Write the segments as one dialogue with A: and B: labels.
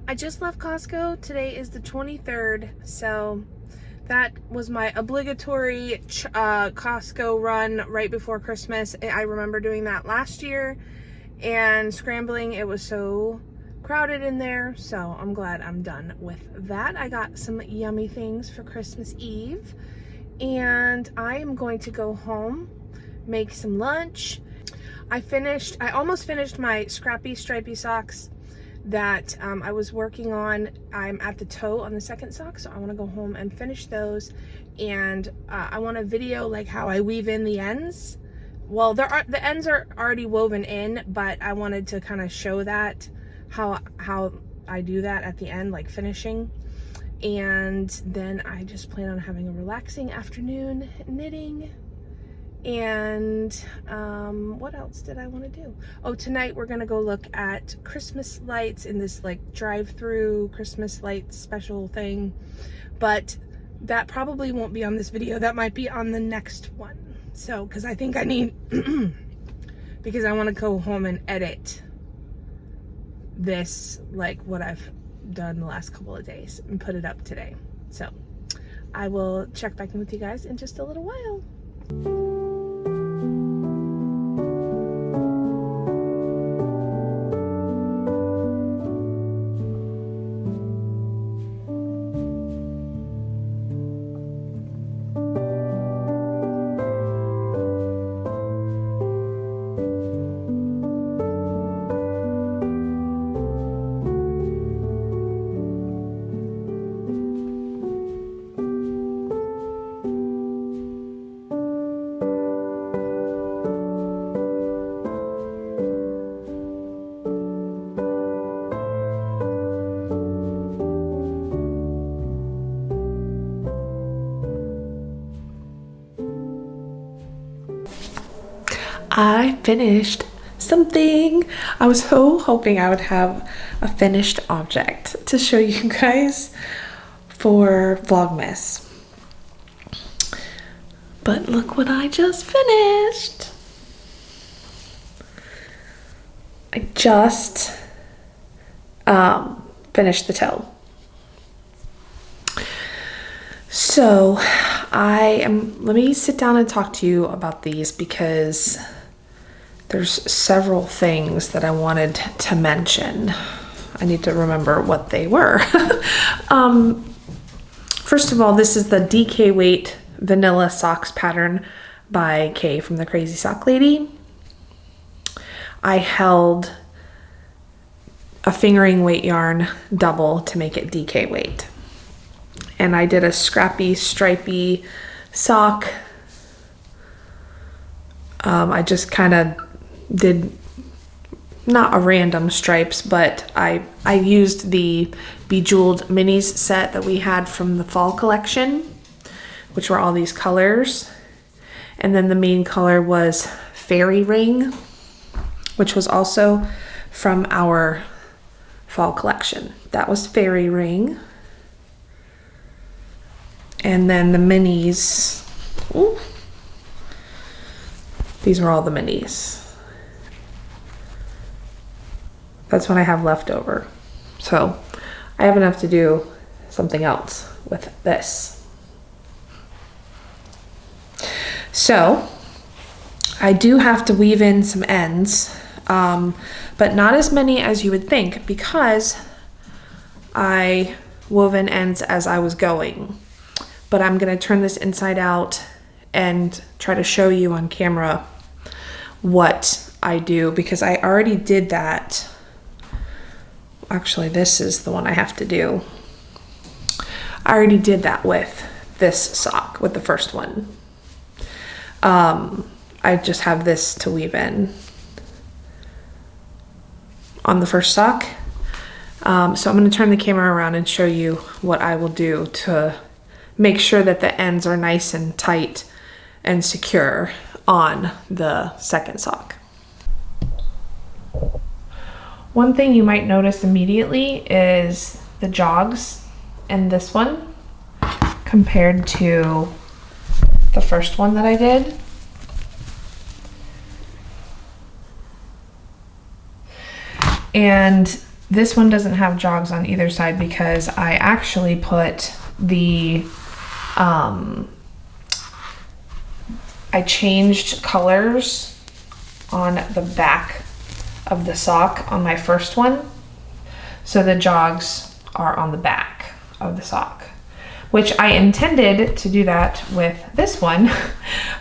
A: I just left Costco. Today is the 23rd, so that was my obligatory Costco run right before Christmas. I remember doing that last year and scrambling. It was so crowded in there, so I'm glad I'm done with that. I got some yummy things for Christmas Eve, and I am going to go home, make some lunch. I almost finished my scrappy stripy socks that I was working on. I'm at the toe on the second sock, so I want to go home and finish those, and I want to video like how I weave in the ends. Well, the ends are already woven in, but I wanted to kind of show that how I do that at the end, like finishing. And then I just plan on having a relaxing afternoon knitting. And what else did I want to do? Oh, tonight we're gonna go look at Christmas lights in this like drive-through Christmas lights special thing, but that probably won't be on this video. That might be on the next one. So, because I think I need because I want to go home and edit this, like what I've done the last couple of days, and put it up today. So I will check back in with you guys in just a little while. I finished something. I was so hoping I would have a finished object to show you guys for Vlogmas. But look what I just finished. I just finished the toe. So let me sit down and talk to you about these, because there's several things that I wanted to mention. I need to remember what they were. First of all, this is the DK Weight Vanilla Socks pattern by Kay from the Crazy Sock Lady. I held a fingering weight yarn double to make it DK weight. And I did a scrappy, stripy sock. I just kind of did not a random stripes, but I used the Bejeweled Minis set that we had from the fall collection, which were all these colors. And then the main color was Fairy Ring, which was also from our fall collection. That was Fairy Ring. And then the minis, ooh, these were all the minis. That's what I have left over. So I have enough to do something else with this. So I do have to weave in some ends, but not as many as you would think, because I wove in ends as I was going. But I'm gonna turn this inside out and try to show you on camera what I do, because I already did that. Actually, this is the one I have to do. I already did that with this sock, with the first one. I just have this to weave in on the first sock. So I'm gonna turn the camera around and show you what I will do to make sure that the ends are nice and tight and secure on the second sock. One thing you might notice immediately is the jogs in this one compared to the first one that I did. And this one doesn't have jogs on either side because I actually put the, I changed colors on the back of the sock on my first one. So the jogs are on the back of the sock, which I intended to do that with this one,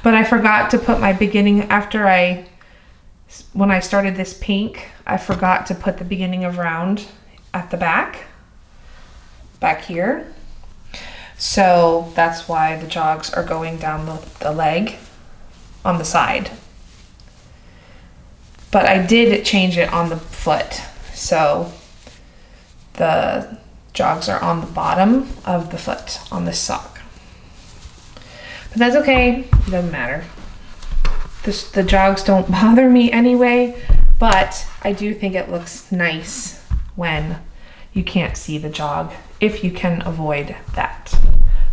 A: but I forgot to put my beginning when I started this pink, I forgot to put the beginning of round at the back here. So that's why the jogs are going down the leg on the side. But I did change it on the foot. So the jogs are on the bottom of the foot on this sock. But that's okay, it doesn't matter. The jogs don't bother me anyway, but I do think it looks nice when you can't see the jog, if you can avoid that,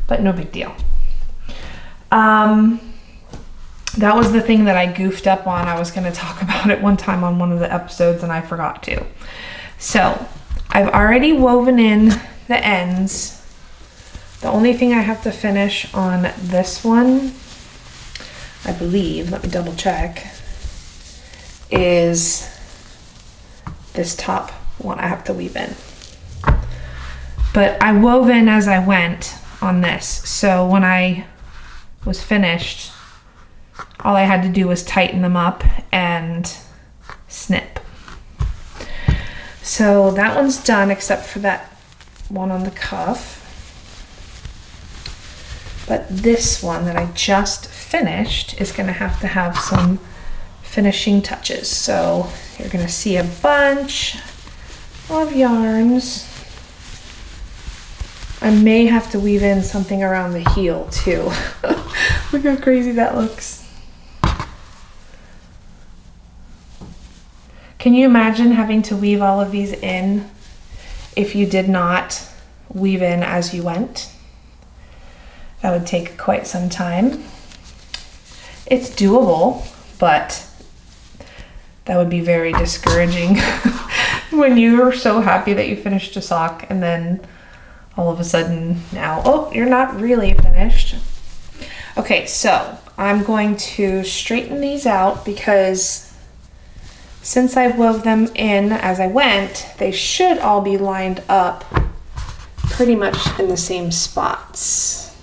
A: but no big deal. That was the thing that I goofed up on. I was gonna talk about it one time on one of the episodes and I forgot to. So I've already woven in the ends. The only thing I have to finish on this one, I believe, let me double check, is this top one I have to weave in. But I wove in as I went on this. So when I was finished, all I had to do was tighten them up and snip. So that one's done except for that one on the cuff. But this one that I just finished is gonna have to have some finishing touches. So you're gonna see a bunch of yarns. I may have to weave in something around the heel too. Look how crazy that looks. Can you imagine having to weave all of these in if you did not weave in as you went? That would take quite some time. It's doable, but that would be very discouraging when you are so happy that you finished a sock and then all of a sudden now, oh, you're not really finished. Okay, so I'm going to straighten these out because since I wove them in as I went, they should all be lined up pretty much in the same spots.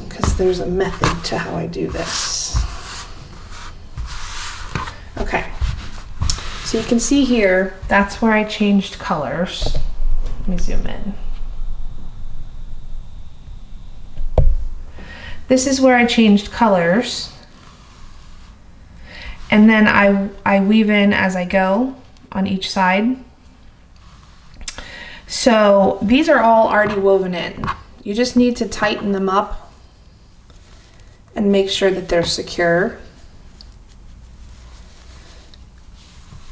A: Because there's a method to how I do this. Okay, so you can see here, that's where I changed colors. Let me zoom in. This is where I changed colors. And then I weave in as I go on each side. So these are all already woven in. You just need to tighten them up and make sure that they're secure.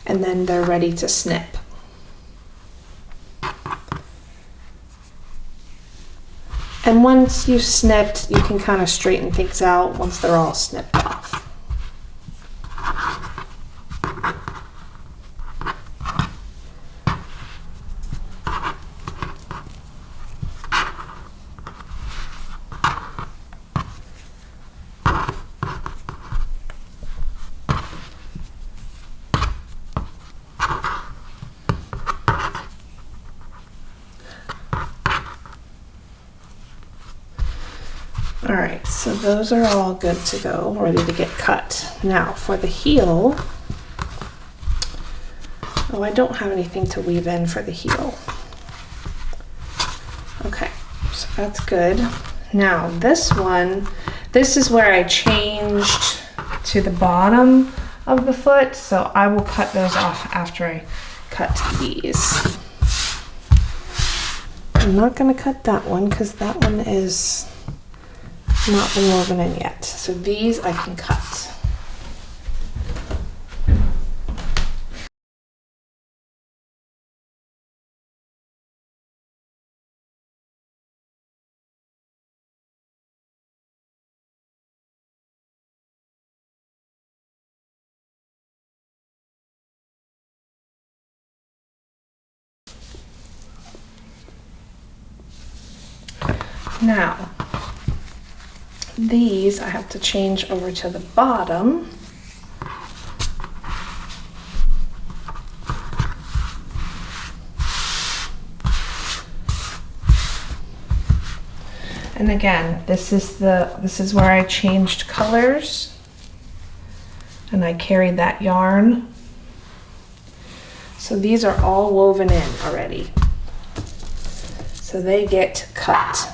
A: And then they're ready to snip. And once you've snipped, you can kind of straighten things out once they're all snipped off. All right, so those are all good to go, ready to get cut. Now for the heel, oh, I don't have anything to weave in for the heel. Okay, so that's good. Now this one, this is where I changed to the bottom of the foot, so I will cut those off after I cut these. I'm not gonna cut that one because that one is not been woven in yet. So these I can cut. Now, these I have to change over to the bottom. And again, this is where I changed colors, and I carried that yarn. So these are all woven in already. So they get cut.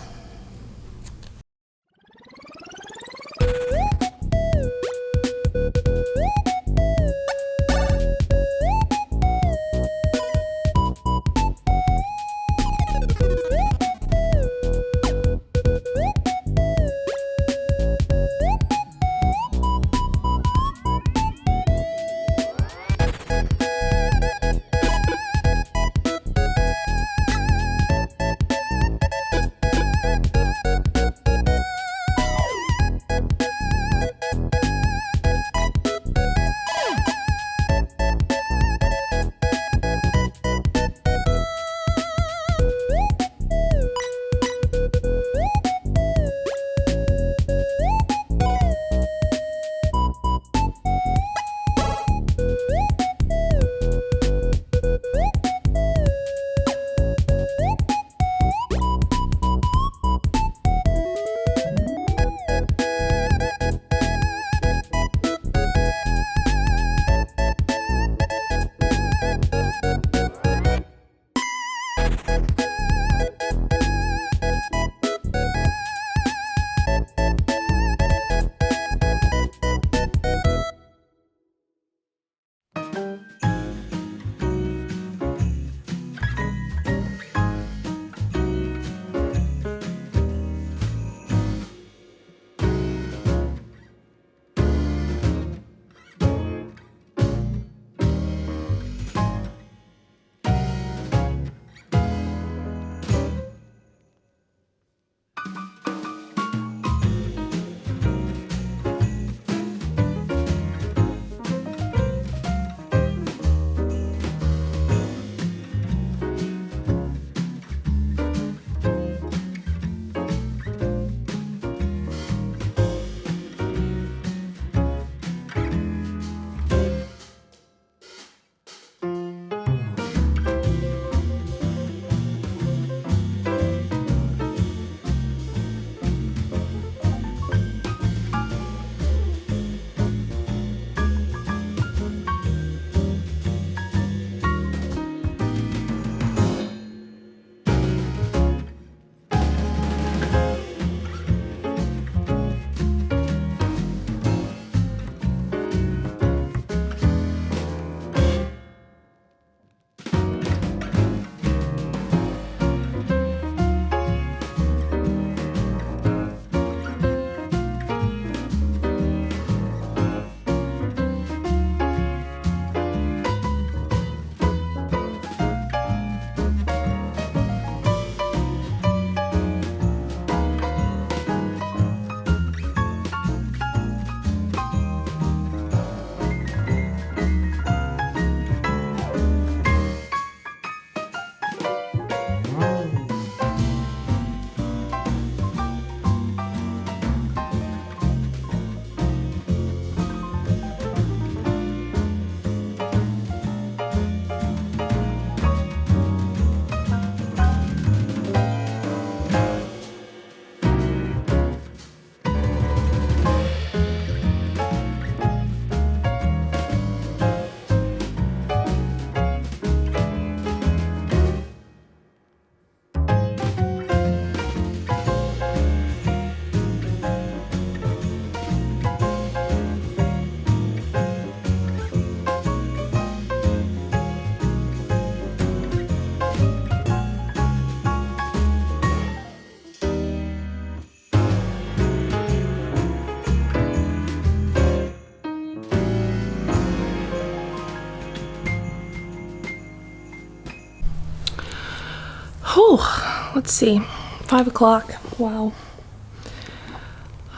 A: Oh, let's see, 5 o'clock. Wow.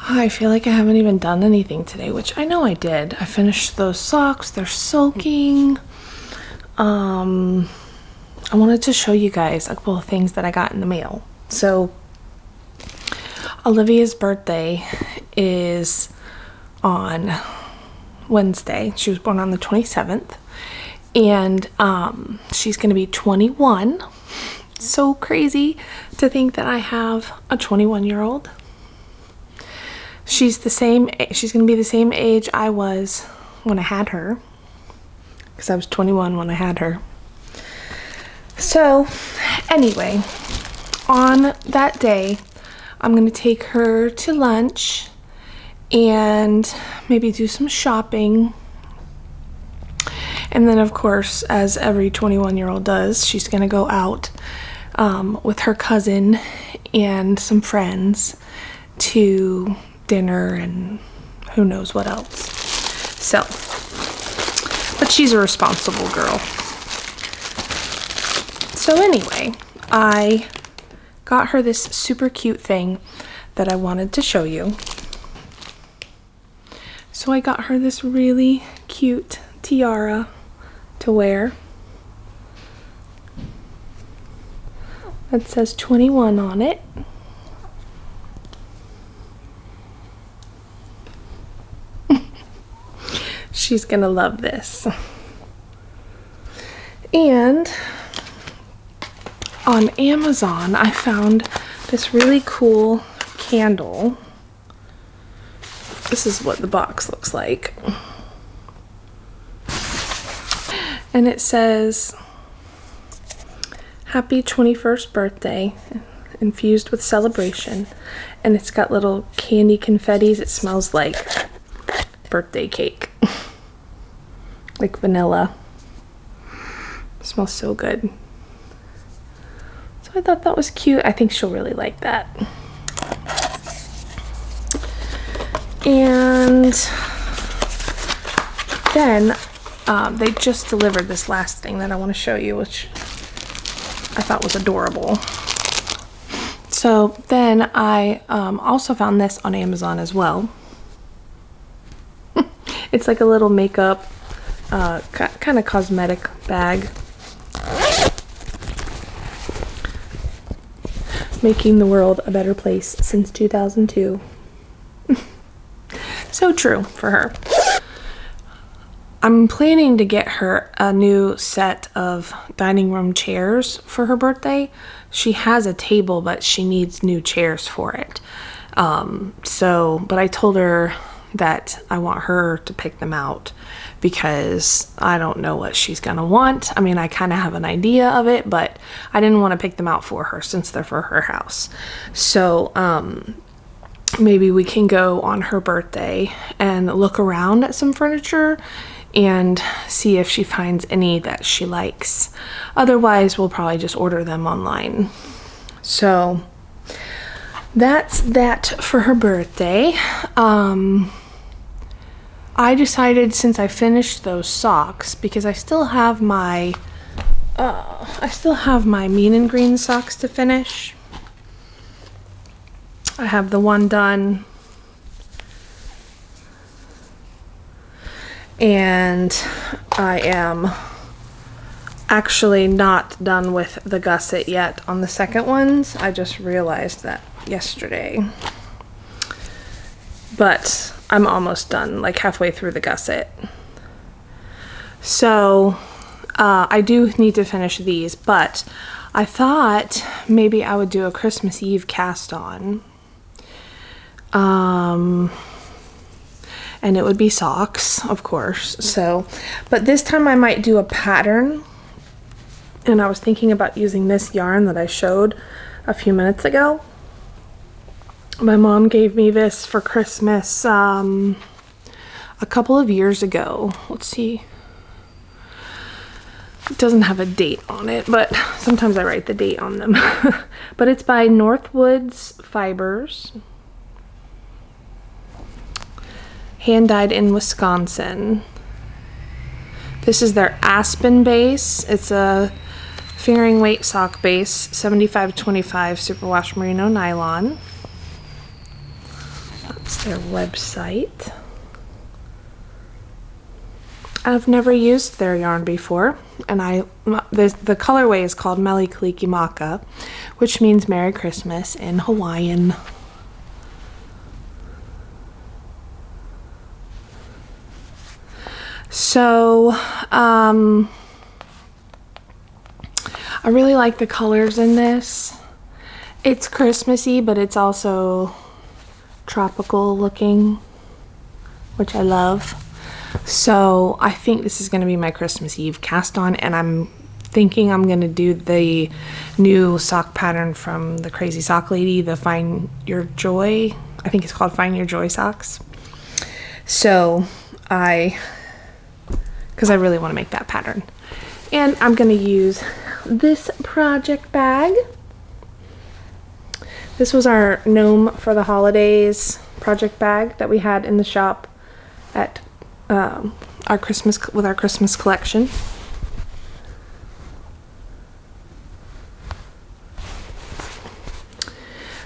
A: I feel like I haven't even done anything today, which I know I did. I finished those socks. They're soaking. I wanted to show you guys a couple of things that I got in the mail. So Olivia's birthday is on Wednesday. She was born on the 27th, and she's gonna be 21. So crazy to think that I have a 21-year-old. She's gonna be the same age I was when I had her, because I was 21 when I had her. So anyway, on that day, I'm gonna take her to lunch and maybe do some shopping. And then of course, as every 21-year-old does, she's gonna go out with her cousin and some friends to dinner and who knows what else. So, but she's a responsible girl. So anyway, I got her this super cute thing that I wanted to show you. So I got her this really cute tiara to wear. That says 21 on it. She's gonna love this. And on Amazon, I found this really cool candle. This is what the box looks like. And it says, "Happy 21st birthday, infused with celebration." And it's got little candy confettis. It smells like birthday cake. Like vanilla. It smells so good. So I thought that was cute. I think she'll really like that. And then they just delivered this last thing that I want to show you, which I thought was adorable. So then I also found this on Amazon as well. It's like a little makeup, kind of cosmetic bag. Making the world a better place since 2002. So true for her. I'm planning to get her a new set of dining room chairs for her birthday. She has a table, but she needs new chairs for it. But I told her that I want her to pick them out because I don't know what she's gonna want. I mean, I kind of have an idea of it, but I didn't want to pick them out for her since they're for her house. So maybe we can go on her birthday and look around at some furniture and see if she finds any that she likes. Otherwise, we'll probably just order them online. So that's that for her birthday. I decided, since I finished those socks, because I still have my mean and green socks to finish. I have the one done, and I am actually not done with the gusset yet on the second ones. I just realized that yesterday, but I'm almost done, like halfway through the gusset. So I do need to finish these, but I thought maybe I would do a Christmas Eve cast on. And it would be socks, of course. So, but this time I might do a pattern. And I was thinking about using this yarn that I showed a few minutes ago. My mom gave me this for Christmas a couple of years ago. Let's see. It doesn't have a date on it, but sometimes I write the date on them. But it's by Northwoods Fibers. Hand dyed in Wisconsin. This is their Aspen base. It's a fingering weight sock base, 75-25 superwash merino nylon. That's their website. I've never used their yarn before, and the colorway is called Meli Kalikimaka, which means Merry Christmas in Hawaiian. So, I really like the colors in this. It's Christmassy, but it's also tropical looking, which I love. So I think this is going to be my Christmas Eve cast on, and I'm thinking I'm going to do the new sock pattern from the Crazy Sock Lady, the Find Your Joy. I think it's called Find Your Joy socks. So because I really want to make that pattern. And I'm going to use this project bag. This was our Gnome for the Holidays project bag that we had in the shop at our Christmas collection.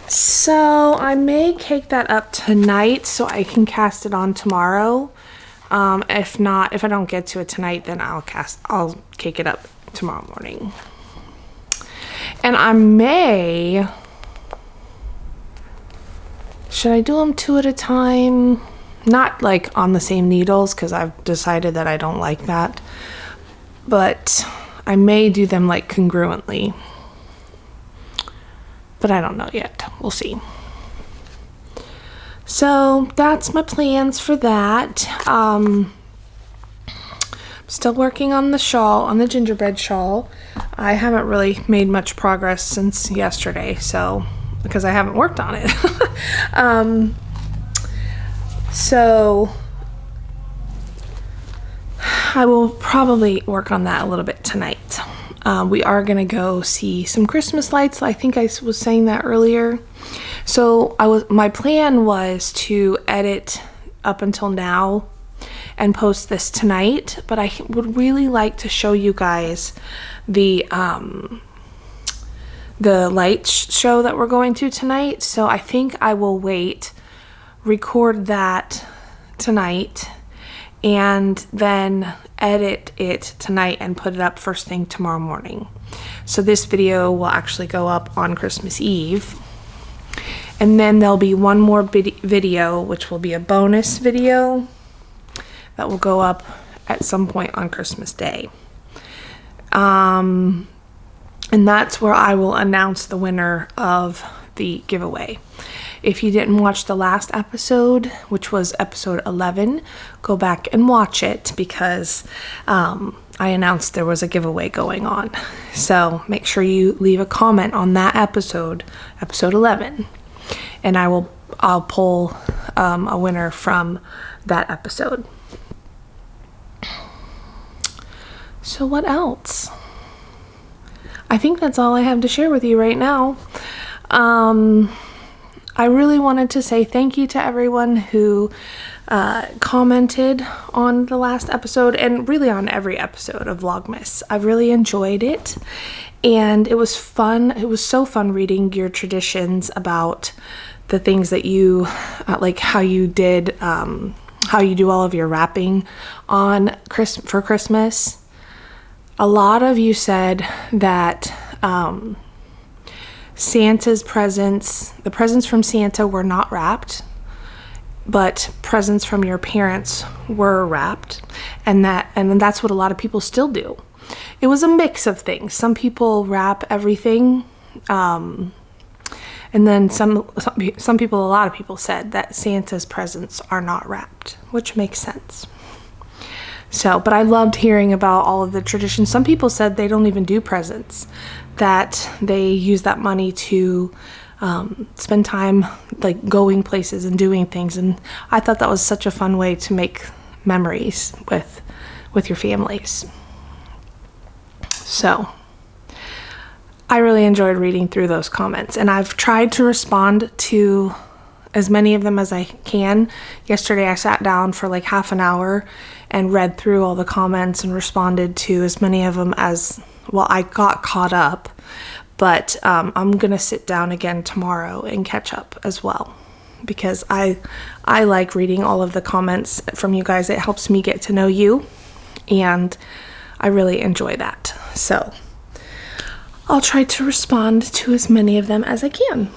A: So I may cake that up tonight so I can cast it on tomorrow. If I don't get to it tonight, then I'll cake it up tomorrow morning. And I may, should I do them 2 at a time? Not like on the same needles, because I've decided that I don't like that. But I may do them like congruently. But I don't know yet. We'll see. So that's my plans for that. I'm still working on the shawl, on the gingerbread shawl. I haven't really made much progress since yesterday, so because I haven't worked on it. So I will probably work on that a little bit tonight. We are gonna go see some Christmas lights. I think I was saying that earlier. So my plan was to edit up until now and post this tonight, but I would really like to show you guys the light show that we're going to tonight. So I think I will record that tonight, and then edit it tonight and put it up first thing tomorrow morning. So this video will actually go up on Christmas Eve, and then there'll be one more video, which will be a bonus video that will go up at some point on Christmas Day. And that's where I will announce the winner of the giveaway. If you didn't watch the last episode, which was episode 11, go back and watch it, because I announced there was a giveaway going on. So make sure you leave a comment on that episode 11, and I'll pull a winner from that episode. So what else? I think that's all I have to share with you right now. I really wanted to say thank you to everyone who commented on the last episode, and really on every episode of Vlogmas. I really enjoyed it, and it was fun. It was so fun reading your traditions about the things that you like, how you do all of your wrapping for Christmas. A lot of you said that Santa's presents, the presents from Santa were not wrapped, but presents from your parents were wrapped, and that's what a lot of people still do. It was a mix of things. Some people wrap everything, and then some people, a lot of people said that Santa's presents are not wrapped, which makes sense. So, but I loved hearing about all of the traditions. Some people said they don't even do presents, that they use that money to spend time like going places and doing things. And I thought that was such a fun way to make memories with your families. So I really enjoyed reading through those comments, and I've tried to respond to as many of them as I can. Yesterday I sat down for like half an hour and read through all the comments and responded to as many of them as, well, I got caught up, but I'm gonna sit down again tomorrow and catch up as well, because I like reading all of the comments from you guys. It helps me get to know you, and I really enjoy that. So I'll try to respond to as many of them as I can.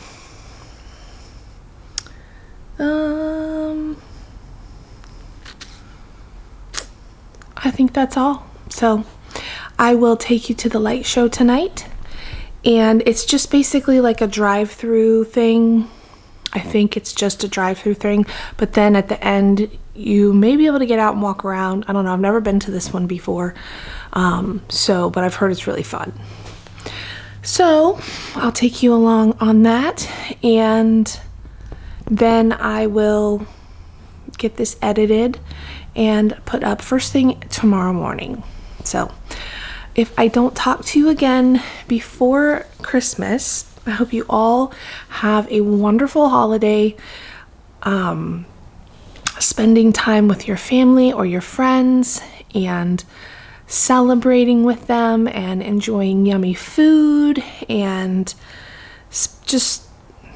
A: I think that's all. So I will take you to the light show tonight, and it's just basically like a drive-through thing. I think it's just a drive-through thing, but then at the end you may be able to get out and walk around. I don't know, I've never been to this one before, but I've heard it's really fun. So I'll take you along on that, and then I will get this edited and put up first thing tomorrow morning. So if I don't talk to you again before Christmas, I hope you all have a wonderful holiday, spending time with your family or your friends and celebrating with them and enjoying yummy food and just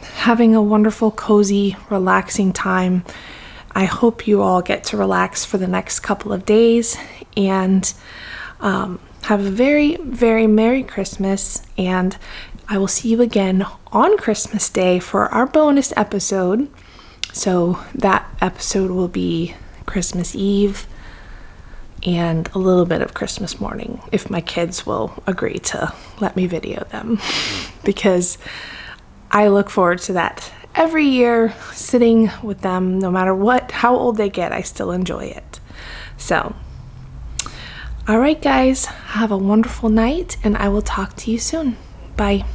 A: having a wonderful, cozy, relaxing time. I hope you all get to relax for the next couple of days and have a very, very Merry Christmas, and I will see you again on Christmas Day for our bonus episode. So that episode will be Christmas Eve and a little bit of Christmas morning, if my kids will agree to let me video them, because I look forward to that every year, sitting with them. No matter how old they get, I still enjoy it. So, all right guys, have a wonderful night, and I will talk to you soon. Bye.